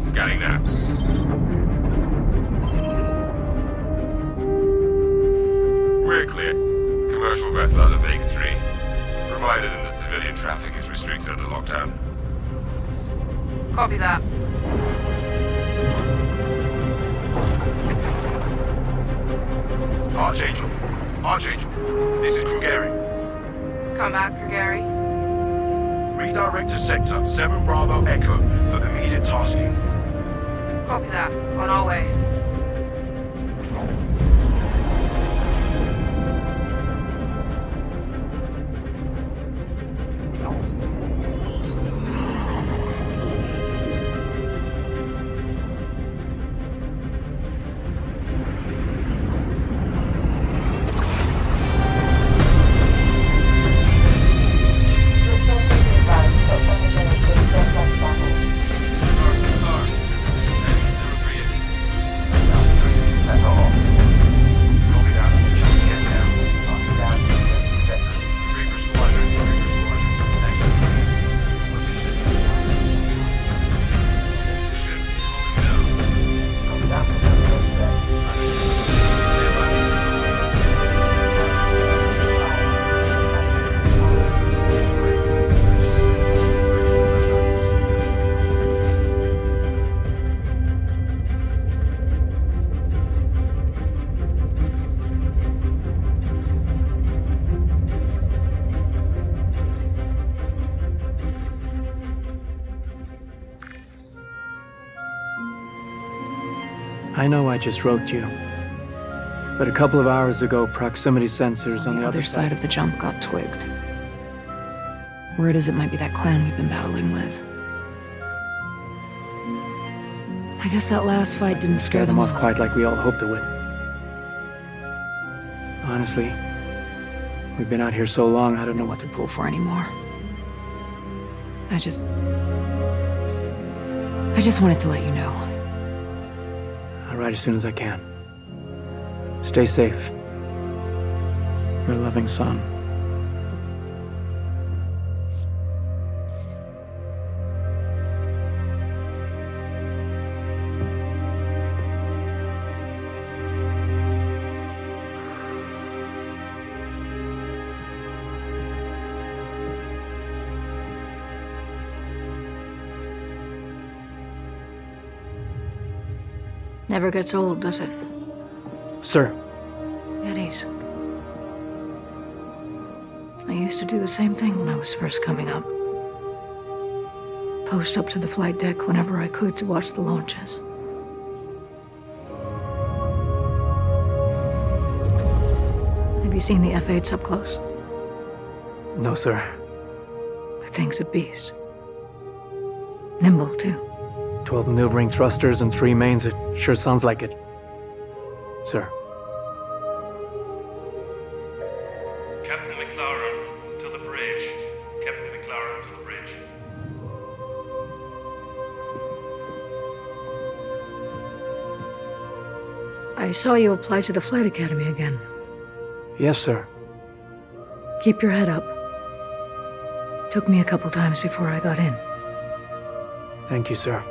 Scanning now. We're clear. Commercial vessel out of Vegas 3. Reminder that civilian traffic is restricted under lockdown. Copy that. Archangel. Archangel. This is Krugeri. Come back, Gary. Redirect to Sector 7 Bravo Echo for immediate tasking. Copy that. On our way. I know I just wrote you, but a couple of hours ago, proximity sensors on the other side of the jump got twigged. Word is it might be that clan we've been battling with. I guess that last fight didn't scare them off quite like we all hoped it would. Honestly, we've been out here so long, I don't know what to pull for anymore. I just wanted to let you know. I'll write as soon as I can. Stay safe. Your loving son. Never gets old, does it? Sir. Eddies. I used to do the same thing when I was first coming up. Post up to the flight deck whenever I could to watch the launches. Have you seen the F-8s up close? No, sir. The thing's a beast. Nimble, too. 12 maneuvering thrusters and 3 mains. It sure sounds like it. Sir. Captain McLaren, to the bridge. Captain McLaren, to the bridge. I saw you apply to the Flight Academy again. Yes, sir. Keep your head up. Took me a couple times before I got in. Thank you, sir.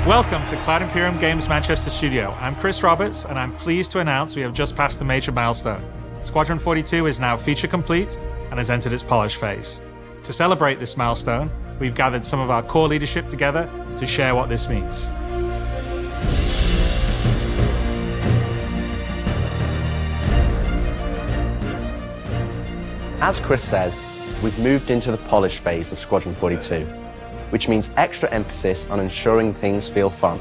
Welcome to Cloud Imperium Games Manchester Studio. I'm Chris Roberts, and I'm pleased to announce we have just passed a major milestone. Squadron 42 is now feature complete and has entered its polish phase. To celebrate this milestone, we've gathered some of our core leadership together to share what this means. As Chris says, we've moved into the polish phase of Squadron 42, which means extra emphasis on ensuring things feel fun.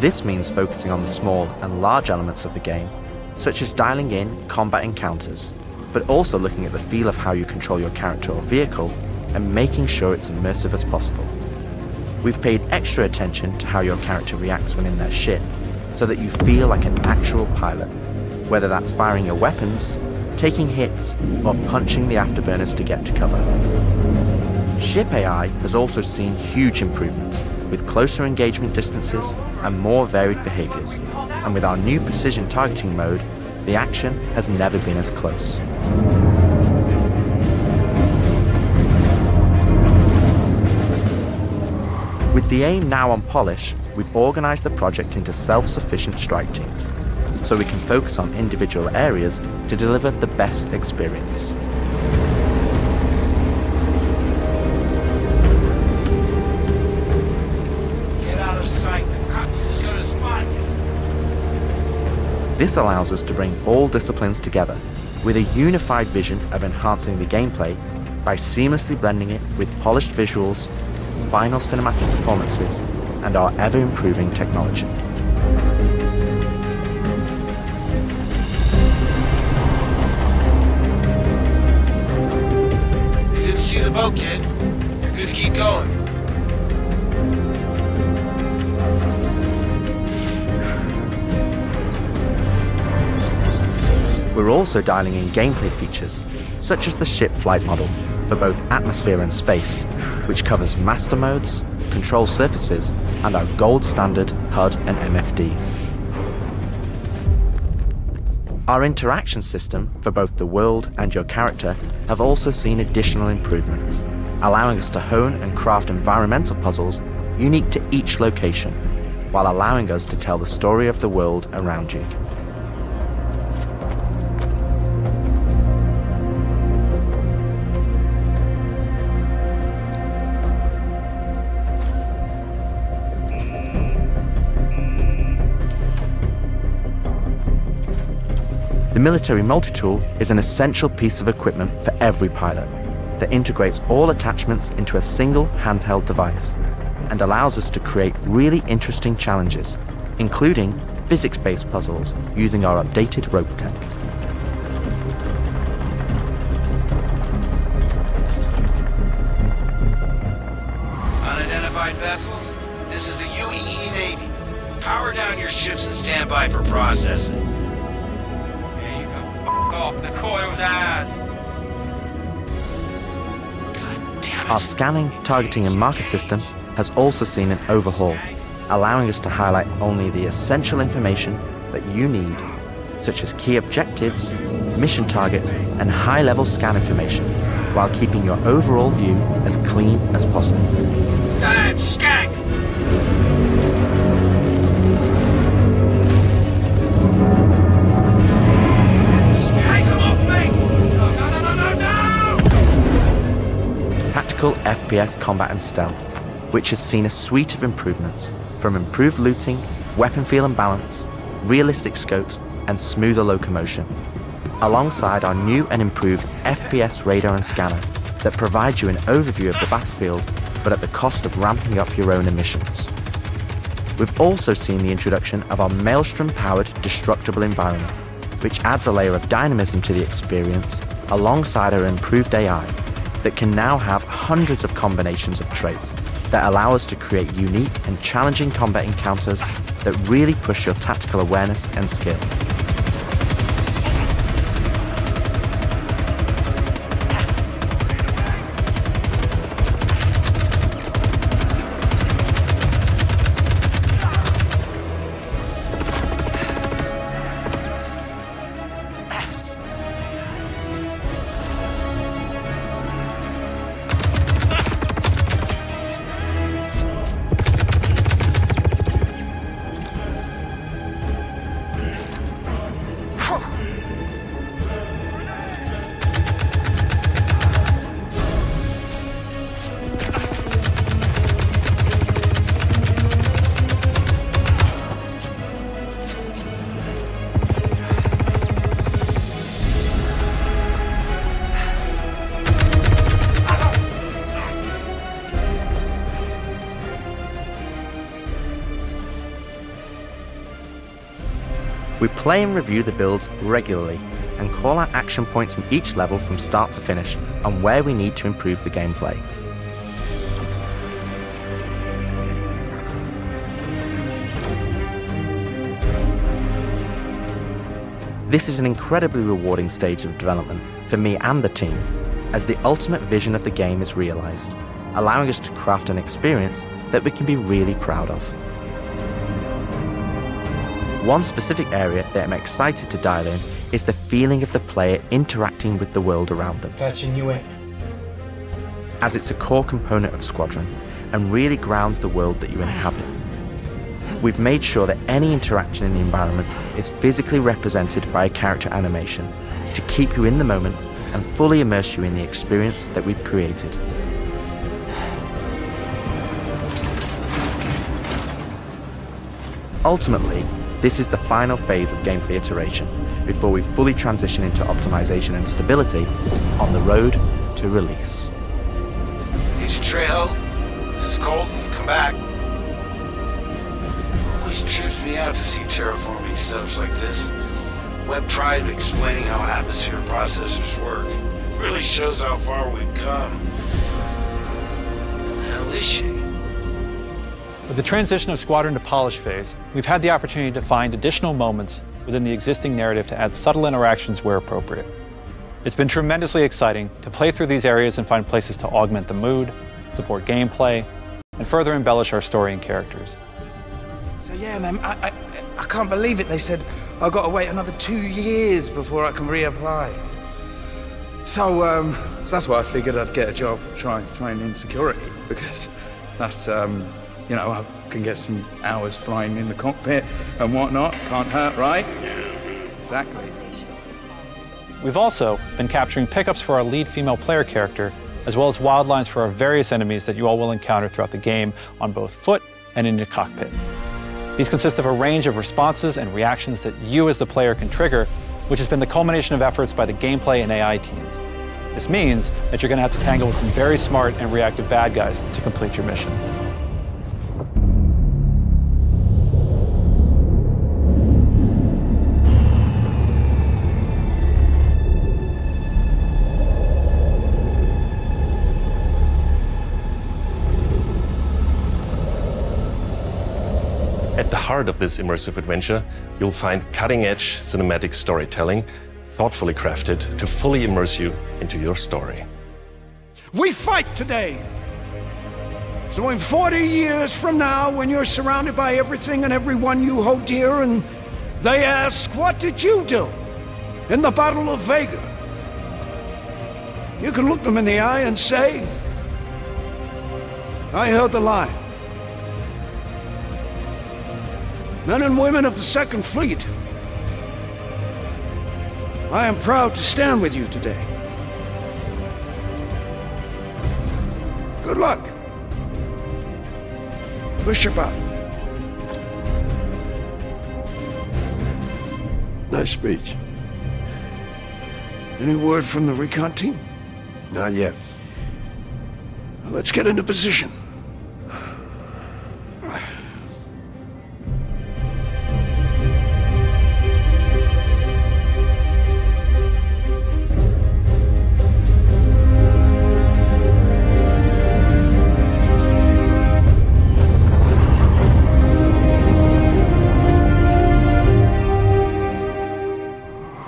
This means focusing on the small and large elements of the game, such as dialing in combat encounters, but also looking at the feel of how you control your character or vehicle and making sure it's immersive as possible. We've paid extra attention to how your character reacts when in their ship, so that you feel like an actual pilot, whether that's firing your weapons, taking hits, or punching the afterburners to get to cover. Ship AI has also seen huge improvements, with closer engagement distances and more varied behaviors, and with our new precision targeting mode, the action has never been as close. With the aim now on polish, we've organised the project into self-sufficient strike teams, so we can focus on individual areas to deliver the best experience. Get out of sight, the cutlass is gonna spot you. This allows us to bring all disciplines together, with a unified vision of enhancing the gameplay by seamlessly blending it with polished visuals, final cinematic performances, and our ever-improving technology. You didn't see the boat, kid. You're good to keep going. We're also dialing in gameplay features, such as the ship flight model, for both atmosphere and space, which covers master modes, control surfaces, and our gold standard HUD and MFDs. Our interaction system for both the world and your character have also seen additional improvements, allowing us to hone and craft environmental puzzles unique to each location, while allowing us to tell the story of the world around you. The military multi-tool is an essential piece of equipment for every pilot that integrates all attachments into a single handheld device and allows us to create really interesting challenges, including physics-based puzzles using our updated rope tech. Unidentified vessels? This is the UEE Navy. Power down your ships and stand by for processing. Off the coil's ass. Our scanning, targeting and marker system has also seen an overhaul, allowing us to highlight only the essential information that you need, such as key objectives, mission targets and high-level scan information, while keeping your overall view as clean as possible. Damn skank! FPS combat and stealth, which has seen a suite of improvements, from improved looting, weapon feel and balance, realistic scopes, and smoother locomotion, alongside our new and improved FPS radar and scanner that provides you an overview of the battlefield, but at the cost of ramping up your own emissions. We've also seen the introduction of our Maelstrom-powered destructible environment, which adds a layer of dynamism to the experience, alongside our improved AI, that can now have hundreds of combinations of traits that allow us to create unique and challenging combat encounters that really push your tactical awareness and skill. We play and review the builds regularly and call out action points in each level from start to finish and where we need to improve the gameplay. This is an incredibly rewarding stage of development for me and the team, as the ultimate vision of the game is realized, allowing us to craft an experience that we can be really proud of. One specific area that I'm excited to dial in is the feeling of the player interacting with the world around them. Patching you in. As it's a core component of Squadron and really grounds the world that you inhabit. We've made sure that any interaction in the environment is physically represented by a character animation to keep you in the moment and fully immerse you in the experience that we've created. Ultimately, this is the final phase of gameplay iteration before we fully transition into optimization and stability on the road to release. Agent Trejo, this is Colton. Come back. Always trips me out to see terraforming setups like this. Webb tried explaining how atmosphere processors work. Really shows how far we've come. What the hell is she? With the transition of Squadron to polish phase, we've had the opportunity to find additional moments within the existing narrative to add subtle interactions where appropriate. It's been tremendously exciting to play through these areas and find places to augment the mood, support gameplay, and further embellish our story and characters. So yeah, man, I can't believe it. They said I've got to wait another 2 years before I can reapply. So that's why I figured I'd get a job trying in security, because that's, you know, I can get some hours flying in the cockpit and whatnot. Can't hurt, right? Exactly. We've also been capturing pickups for our lead female player character, as well as wildlines for our various enemies that you all will encounter throughout the game on both foot and in your cockpit. These consist of a range of responses and reactions that you as the player can trigger, which has been the culmination of efforts by the gameplay and AI teams. This means that you're going to have to tangle with some very smart and reactive bad guys to complete your mission. At the heart of this immersive adventure, you'll find cutting-edge cinematic storytelling, thoughtfully crafted to fully immerse you into your story. We fight today! So in 40 years from now, when you're surrounded by everything and everyone you hold dear, and they ask, what did you do in the Battle of Vega? You can look them in the eye and say, I held the line. Men and women of the Second Fleet, I am proud to stand with you today. Good luck. Push your button. Nice speech. Any word from the recon team? Not yet. Well, let's get into position.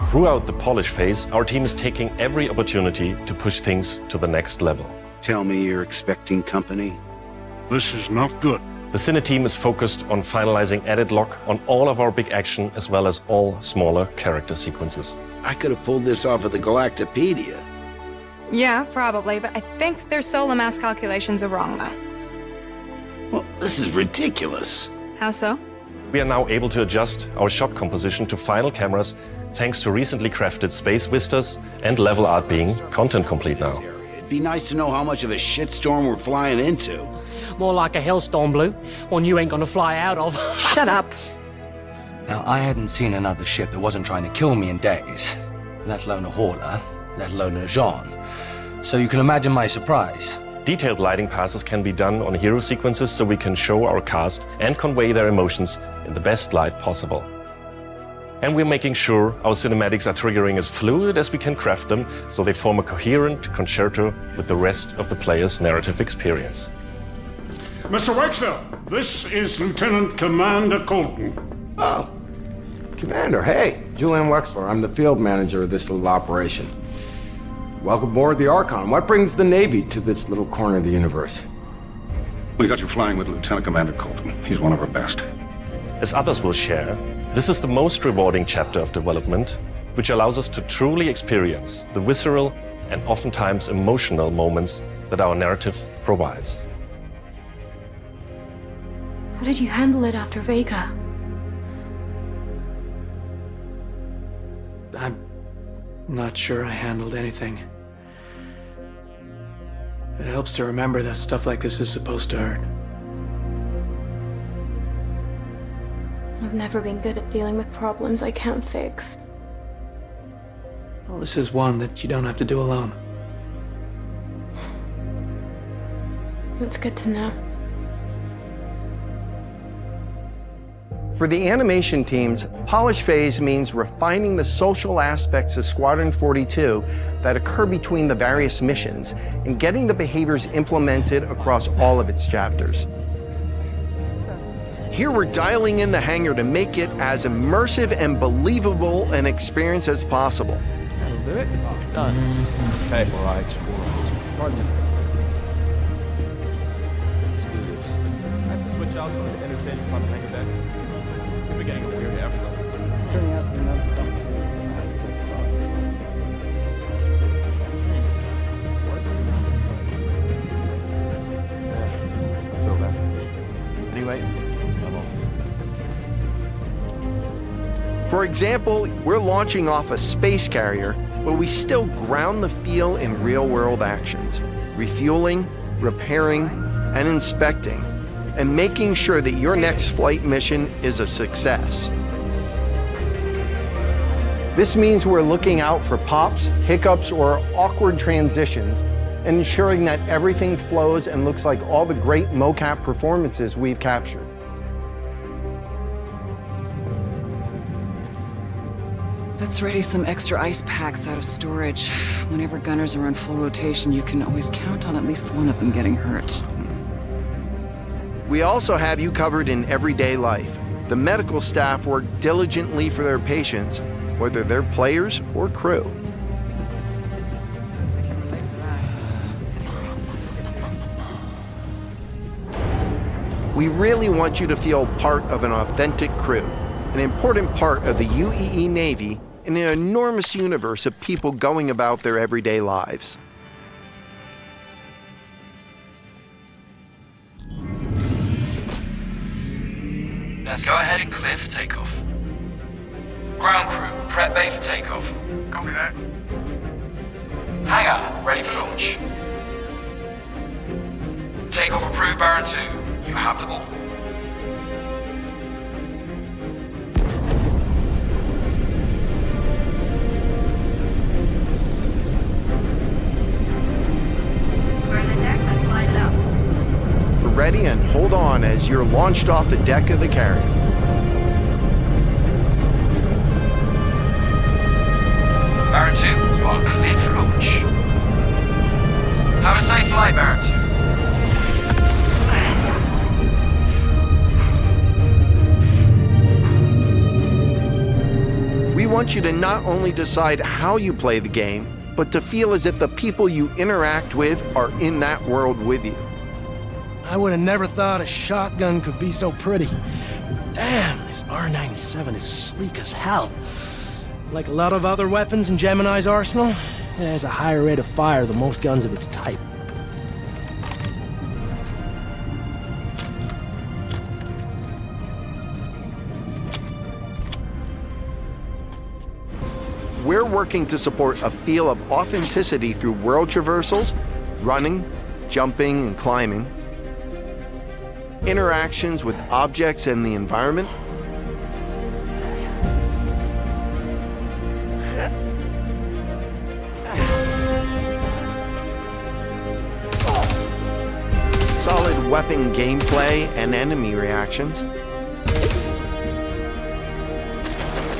Throughout the polish phase, our team is taking every opportunity to push things to the next level. Tell me you're expecting company? This is not good. The Cine team is focused on finalizing edit lock on all of our big action as well as all smaller character sequences. I could have pulled this off of the Galactopedia. Yeah, probably, but I think their solar mass calculations are wrong, though. Well, this is ridiculous. How so? We are now able to adjust our shot composition to final cameras thanks to recently crafted space vistas and level art being content complete now. It'd be nice to know how much of a shitstorm we're flying into. More like a hellstorm, Blue. One you ain't gonna fly out of. Shut up. Now, I hadn't seen another ship that wasn't trying to kill me in days, let alone a hauler, let alone a Jean. So you can imagine my surprise. Detailed lighting passes can be done on hero sequences so we can show our cast and convey their emotions in the best light possible. And we're making sure our cinematics are triggering as fluid as we can craft them, so they form a coherent concerto with the rest of the player's narrative experience. Mr. Wexler, this is Lieutenant Commander Colton. Oh, Commander, hey. Julian Wexler, I'm the field manager of this little operation. Welcome aboard the Archon. What brings the Navy to this little corner of the universe? We got you flying with Lieutenant Commander Colton. He's one of our best. As others will share, this is the most rewarding chapter of development, which allows us to truly experience the visceral and oftentimes emotional moments that our narrative provides. How did you handle it after Vega? I'm not sure I handled anything. It helps to remember that stuff like this is supposed to hurt. I've never been good at dealing with problems I can't fix. Well, this is one that you don't have to do alone. That's good to know. For the animation teams, polish phase means refining the social aspects of Squadron 42 that occur between the various missions and getting the behaviors implemented across all of its chapters. Here we're dialing in the hangar to make it as immersive and believable an experience as possible. That'll do it. Done. Okay. All right. Pardon me. Let's do this. I have to switch out some of the interchange from the hangar deck. We're getting a weird airflow. Turning out to another stuff. I feel that. Anyway, I'm off. For example, we're launching off a space carrier, but we still ground the feel in real-world actions, refueling, repairing, and inspecting, and making sure that your next flight mission is a success. This means we're looking out for pops, hiccups, or awkward transitions, and ensuring that everything flows and looks like all the great mocap performances we've captured. Let's ready some extra ice packs out of storage. Whenever gunners are on full rotation, you can always count on at least one of them getting hurt. We also have you covered in everyday life. The medical staff work diligently for their patients, whether they're players or crew. We really want you to feel part of an authentic crew, an important part of the UEE Navy in an enormous universe of people going about their everyday lives. Let's go ahead and clear for takeoff. Ground crew, prep bay for takeoff. Copy that. Hangar, ready for launch. Takeoff approved, Baron 2. You have the ball. Ready and hold on as you're launched off the deck of the carrier. Baron 2, you are cleared for launch. Have a safe flight, Baron 2. We want you to not only decide how you play the game, but to feel as if the people you interact with are in that world with you. I would have never thought a shotgun could be so pretty. Damn, this R97 is sleek as hell. Like a lot of other weapons in Gemini's arsenal, it has a higher rate of fire than most guns of its type. We're working to support a feel of authenticity through world traversals, running, jumping, and climbing, interactions with objects and the environment, solid weapon gameplay and enemy reactions,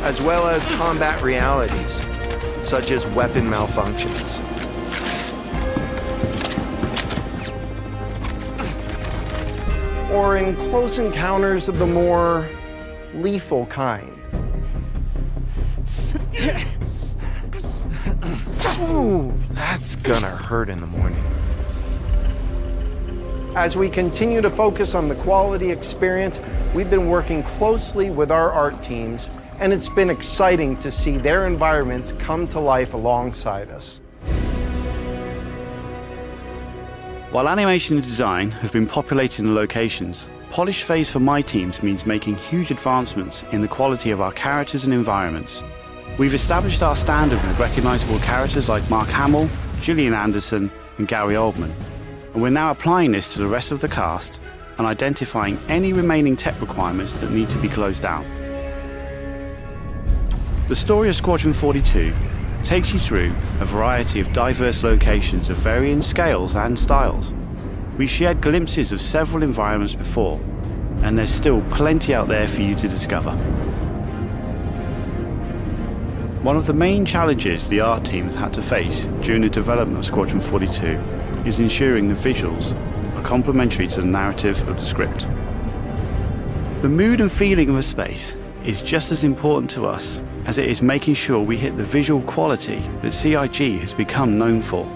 as well as combat realities, such as weapon malfunctions. Or in close encounters of the more lethal kind. Ooh, that's gonna hurt in the morning. As we continue to focus on the quality experience, we've been working closely with our art teams, and it's been exciting to see their environments come to life alongside us. While animation and design have been populating the locations, polish phase for my teams means making huge advancements in the quality of our characters and environments. We've established our standard with recognizable characters like Mark Hamill, Gillian Anderson, and Gary Oldman, and we're now applying this to the rest of the cast and identifying any remaining tech requirements that need to be closed down. The story of Squadron 42 takes you through a variety of diverse locations of varying scales and styles. We shared glimpses of several environments before, and there's still plenty out there for you to discover. One of the main challenges the art team has had to face during the development of Squadron 42 is ensuring the visuals are complementary to the narrative of the script. The mood and feeling of a space is just as important to us as it is making sure we hit the visual quality that CIG has become known for.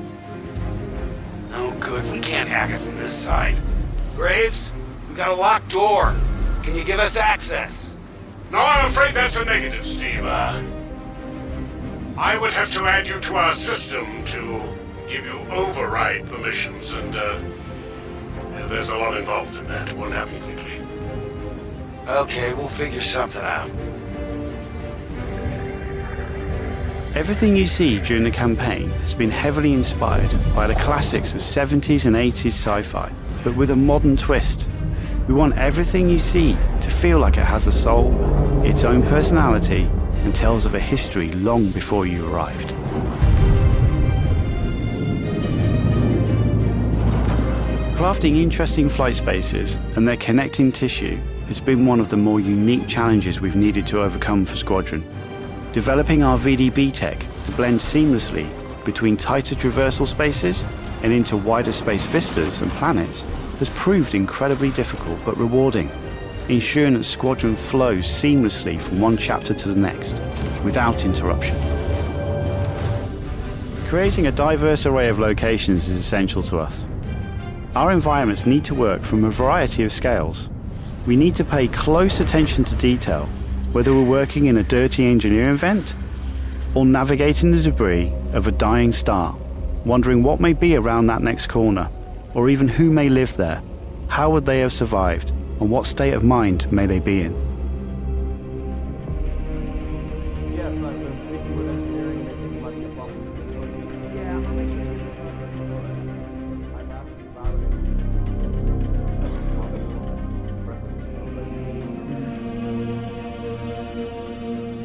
Oh good, we can't hack it from this side. Graves, we got a locked door. Can you give us access? No, I'm afraid that's a negative, Steve. I would have to add you to our system to give you override permissions, and there's a lot involved in that. It won't happen quickly. Okay, we'll figure something out. Everything you see during the campaign has been heavily inspired by the classics of 70s and 80s sci-fi, but with a modern twist. We want everything you see to feel like it has a soul, its own personality, and tells of a history long before you arrived. Crafting interesting flight spaces and their connecting tissue has been one of the more unique challenges we've needed to overcome for Squadron. Developing our VDB tech to blend seamlessly between tighter traversal spaces and into wider space vistas and planets has proved incredibly difficult but rewarding, ensuring that Squadron flows seamlessly from one chapter to the next, without interruption. Creating a diverse array of locations is essential to us. Our environments need to work from a variety of scales. We need to pay close attention to detail, whether we're working in a dirty engineering vent or navigating the debris of a dying star, wondering what may be around that next corner, or even who may live there, how would they have survived, and what state of mind may they be in.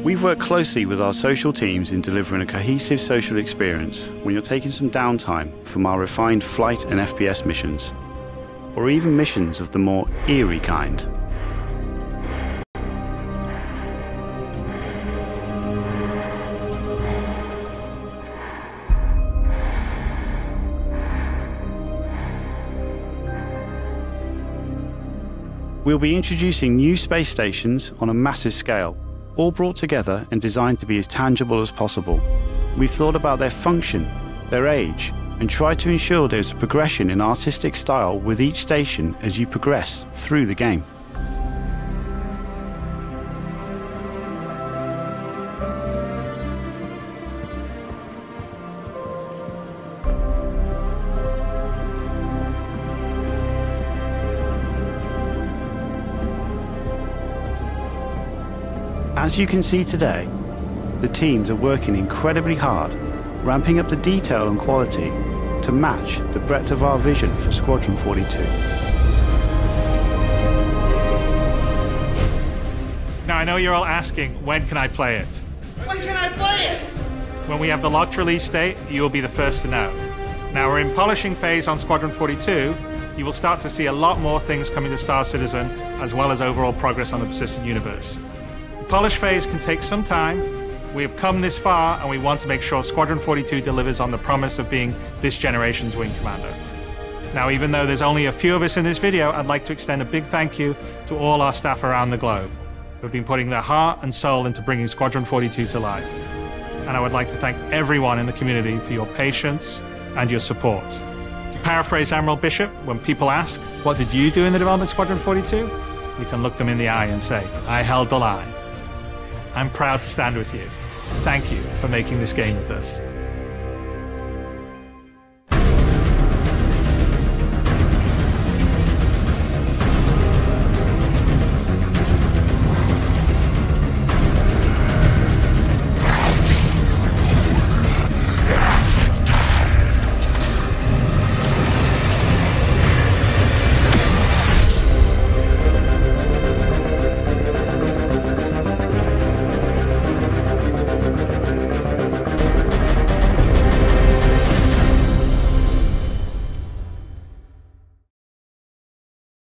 We've worked closely with our social teams in delivering a cohesive social experience when you're taking some downtime from our refined flight and FPS missions, or even missions of the more eerie kind. We'll be introducing new space stations on a massive scale, all brought together and designed to be as tangible as possible. We've thought about their function, their age, and tried to ensure there's a progression in artistic style with each station as you progress through the game. As you can see today, the teams are working incredibly hard, ramping up the detail and quality to match the breadth of our vision for Squadron 42. Now I know you're all asking, when can I play it? When can I play it? When we have the locked release date, you will be the first to know. Now we're in polishing phase on Squadron 42. You will start to see a lot more things coming to Star Citizen, as well as overall progress on the persistent universe. polish phase can take some time. We have come this far, and we want to make sure Squadron 42 delivers on the promise of being this generation's wing commander. Now, even though there's only a few of us in this video, I'd like to extend a big thank you to all our staff around the globe who have been putting their heart and soul into bringing Squadron 42 to life. And I would like to thank everyone in the community for your patience and your support. To paraphrase Admiral Bishop, when people ask, what did you do in the development of Squadron 42? We can look them in the eye and say, I held the line. I'm proud to stand with you. Thank you for making this game with us.